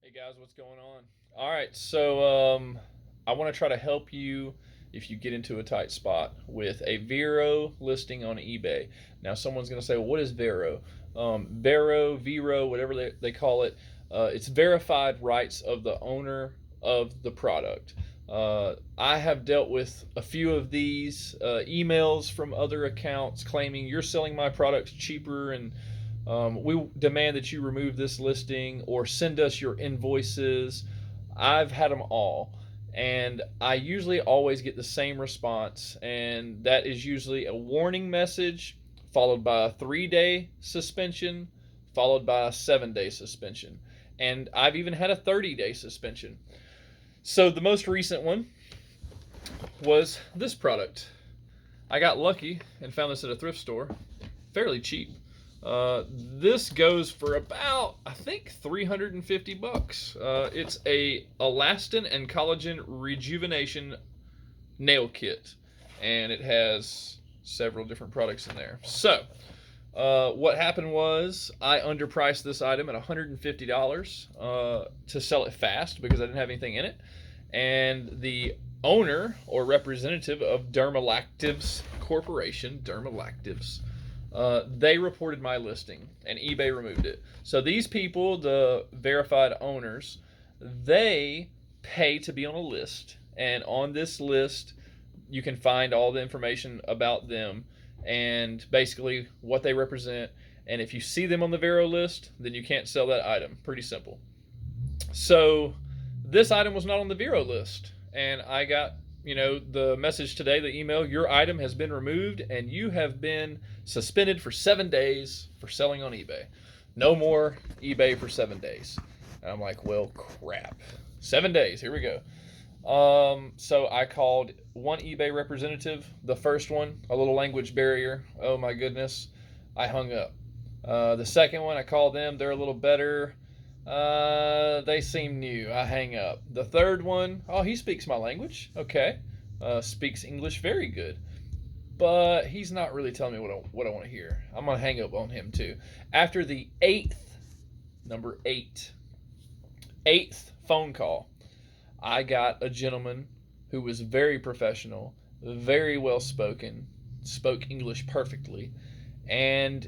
Hey guys, what's going on? All right, so I want to try to help you if you get into a tight spot with a Vero listing on eBay. Now, someone's going to say, well, what is Vero? Vero, whatever they call it, it's verified rights of the owner of the product. I have dealt with a few of these emails from other accounts claiming you're selling my products cheaper and we demand that you remove this listing or send us your invoices. I've had them all. And I usually always get the same response, and that is usually a warning message followed by a 3-day suspension, followed by a 7-day suspension. And I've even had a 30-day suspension. So the most recent one was this product. I got lucky and found this at a thrift store, fairly cheap. This goes for about, I think, 350 bucks. It's a elastin and collagen rejuvenation nail kit, and it has several different products in there. So, what happened was I underpriced this item at $150 to sell it fast because I didn't have anything in it, and the owner or representative of Dermalactives Corporation, they reported my listing and eBay removed it. So these people, the verified owners, they pay to be on a list, and on this list you can find all the information about them and basically what they represent. And if you see them on the Vero list, then you can't sell that item. Pretty simple. So this item was not on the Vero list, and I got the message today, the email, your item has been removed and you have been suspended for 7 days for selling on eBay. No more eBay for 7 days. And I'm like, well, crap. 7 days, here we go. So I called one eBay representative, the first one, a little language barrier. Oh my goodness. I hung up. The second one, I called them, they're a little better. They seem new. I hang up. The third one, oh, he speaks my language. Okay. Speaks English very good. But he's not really telling me what I want to hear. I'm going to hang up on him too. After the number eighth phone call, I got a gentleman who was very professional, very well spoken, spoke English perfectly, and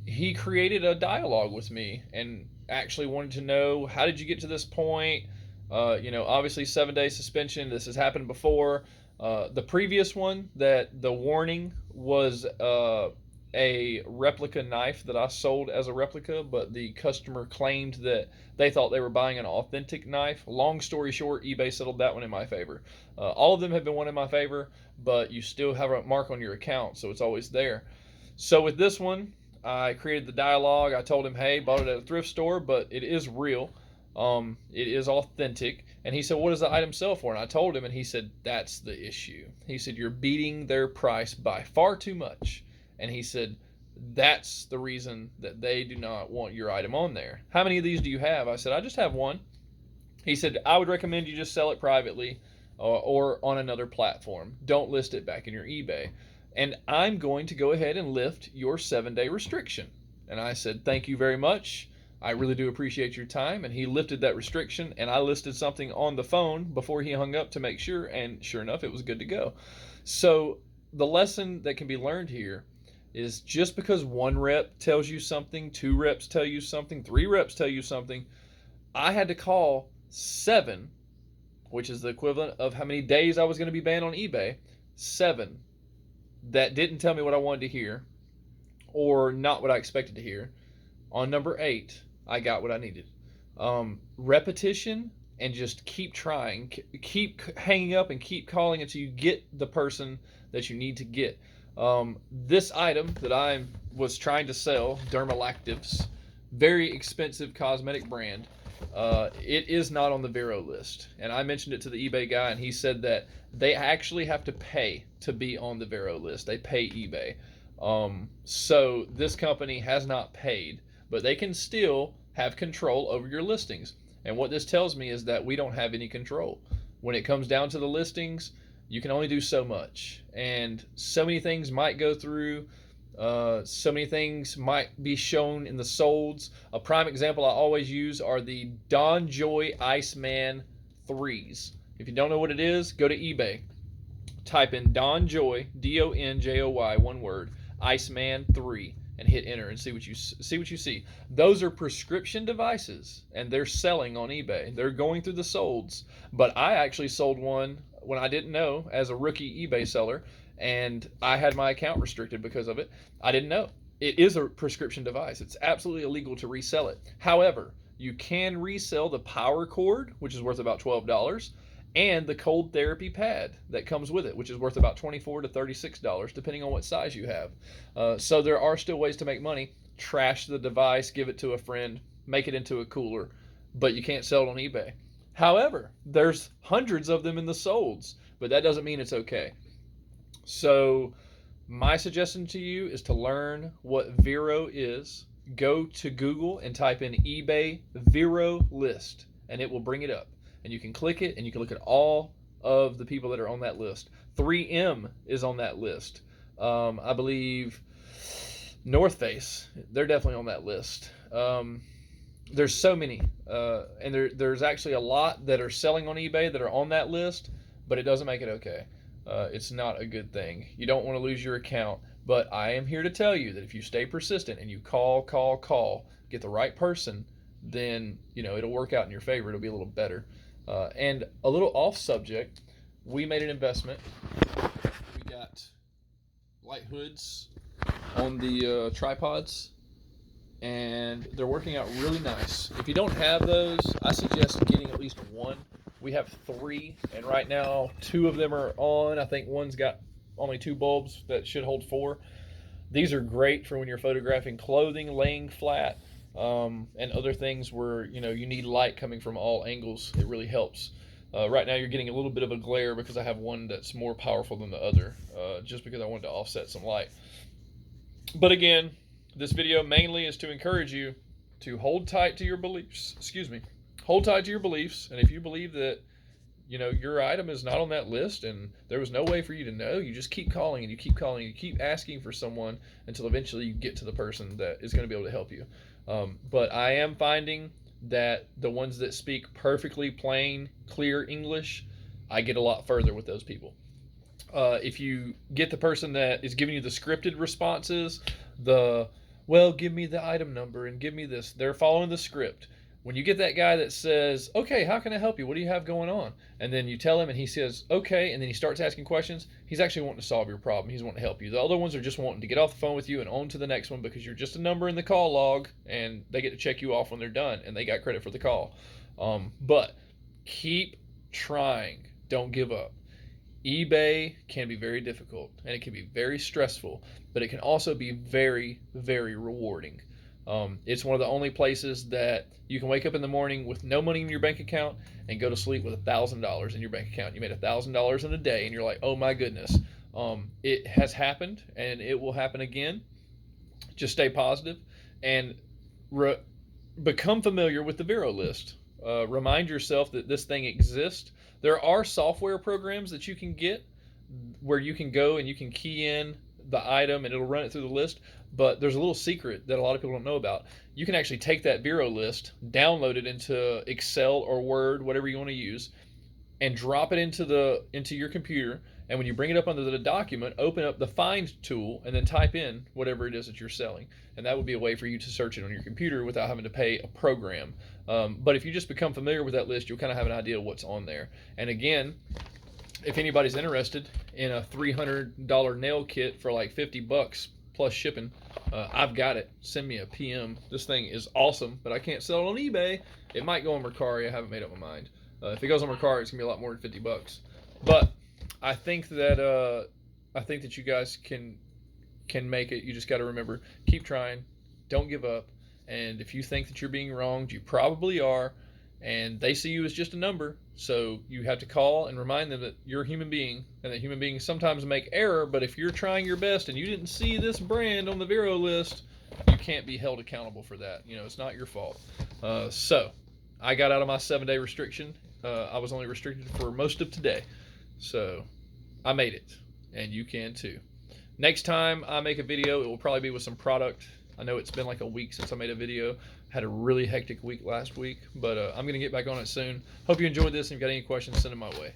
he created a dialogue with me and actually wanted to know, how did you get to this point? Obviously 7-day suspension. This has happened before. The previous one, that the warning was a replica knife that I sold as a replica, but the customer claimed that they thought they were buying an authentic knife. Long story short, eBay settled that one in my favor. All of them have been one in my favor, but you still have a mark on your account, so it's always there. So with this one, I created the dialogue. I told him, hey, bought it at a thrift store, but it is real. It is authentic. And he said, what does the item sell for? And I told him, and he said, that's the issue. He said, you're beating their price by far too much. And he said, that's the reason that they do not want your item on there. How many of these do you have? I said, I just have one. He said, I would recommend you just sell it privately or on another platform. Don't list it back in your eBay. And I'm going to go ahead and lift your 7-day restriction. And I said, thank you very much. I really do appreciate your time. And he lifted that restriction, and I listed something on the phone before he hung up to make sure, and sure enough, it was good to go. So the lesson that can be learned here is, just because one rep tells you something, 2 reps tell you something, 3 reps tell you something, I had to call 7, which is the equivalent of how many days I was going to be banned on eBay, 7 that didn't tell me what I wanted to hear or not what I expected to hear. On number 8, I got what I needed. Repetition, and just keep trying. Keep hanging up and keep calling until you get the person that you need to get. This item that I was trying to sell, Dermalactives, very expensive cosmetic brand, it is not on the Vero list. And I mentioned it to the eBay guy, and he said that they actually have to pay to be on the Vero list. They pay eBay. So this company has not paid, but they can still have control over your listings. And what this tells me is that we don't have any control. When it comes down to the listings, you can only do so much. And so many things might go through So many things might be shown in the solds. A prime example I always use are the Don Joy Iceman 3s. If you don't know what it is, go to eBay. Type in Don Joy, Donjoy, one word, Iceman 3, and hit enter and see what you see. Those are prescription devices, and they're selling on eBay. They're going through the solds. But I actually sold one when I didn't know, as a rookie eBay seller, and I had my account restricted because of it. I didn't know. It is a prescription device. It's absolutely illegal to resell it. However, you can resell the power cord, which is worth about $12, and the cold therapy pad that comes with it, which is worth about $24 to $36, depending on what size you have. So there are still ways to make money. Trash the device, give it to a friend, make it into a cooler, but you can't sell it on eBay. However, there's hundreds of them in the solds, but that doesn't mean it's okay. So my suggestion to you is to learn what Vero is. Go to Google and type in eBay Vero list, and it will bring it up. And you can click it, and you can look at all of the people that are on that list. 3M is on that list. I believe North Face, they're definitely on that list. There's so many, and there's actually a lot that are selling on eBay that are on that list, but it doesn't make it okay. It's not a good thing. You don't want to lose your account, but I am here to tell you that if you stay persistent and you call, get the right person, then it'll work out in your favor. It'll be a little better. And a little off subject, we made an investment. We got light hoods on the tripods, and they're working out really nice. If you don't have those, I suggest getting at least one. We have 3, and right now 2 of them are on. I think one's got only 2 bulbs that should hold 4. These are great for when you're photographing clothing, laying flat, and other things where you need light coming from all angles. It really helps. Right now you're getting a little bit of a glare because I have one that's more powerful than the other, just because I wanted to offset some light. But again, this video mainly is to encourage you to hold tight to your beliefs. Hold tight to your beliefs, and if you believe that your item is not on that list and there was no way for you to know, you just keep calling and you keep calling and you keep asking for someone until eventually you get to the person that is going to be able to help you. But I am finding that the ones that speak perfectly plain, clear English, I get a lot further with those people. If you get the person that is giving you the scripted responses, give me the item number and give me this, they're following the script. When you get that guy that says, okay, how can I help you? What do you have going on? And then you tell him and he says, okay, and then he starts asking questions, he's actually wanting to solve your problem. He's wanting to help you. The other ones are just wanting to get off the phone with you and on to the next one because you're just a number in the call log and they get to check you off when they're done and they got credit for the call. But keep trying. Don't give up. eBay can be very difficult and it can be very stressful, but it can also be very, very rewarding. It's one of the only places that you can wake up in the morning with no money in your bank account and go to sleep with $1,000 in your bank account. You made $1,000 in a day and you're like, oh my goodness. It has happened and it will happen again. Just stay positive and become familiar with the Vero list. Remind yourself that this thing exists. There are software programs that you can get where you can go and you can key in the item and it'll run it through the list. But there's a little secret that a lot of people don't know about. You can actually take that Vero list, download it into Excel or Word, whatever you want to use, and drop it into your computer. And when you bring it up under the document, open up the Find tool and then type in whatever it is that you're selling. And that would be a way for you to search it on your computer without having to pay a program. But if you just become familiar with that list, you'll kind of have an idea of what's on there. And again, if anybody's interested in a $300 nail kit for like $50 plus shipping, I've got it. Send me a PM. This thing is awesome, but I can't sell it on eBay. It might go on Mercari. I haven't made up my mind. If it goes on Mercari, it's gonna be a lot more than $50. But I think that you guys can make it. You just got to remember, keep trying, don't give up. And if you think that you're being wronged, you probably are. And they see you as just a number, so you have to call and remind them that you're a human being and that human beings sometimes make error. But if you're trying your best and you didn't see this brand on the Vero list, you can't be held accountable for that. It's not your fault. So I got out of my 7-day restriction. I was only restricted for most of today, so I made it, and you can too. Next time I make a video, it will probably be with some product. I know it's been like a week since I made a video. Had a really hectic week last week, but I'm going to get back on it soon. Hope you enjoyed this, and if you've got any questions, send them my way.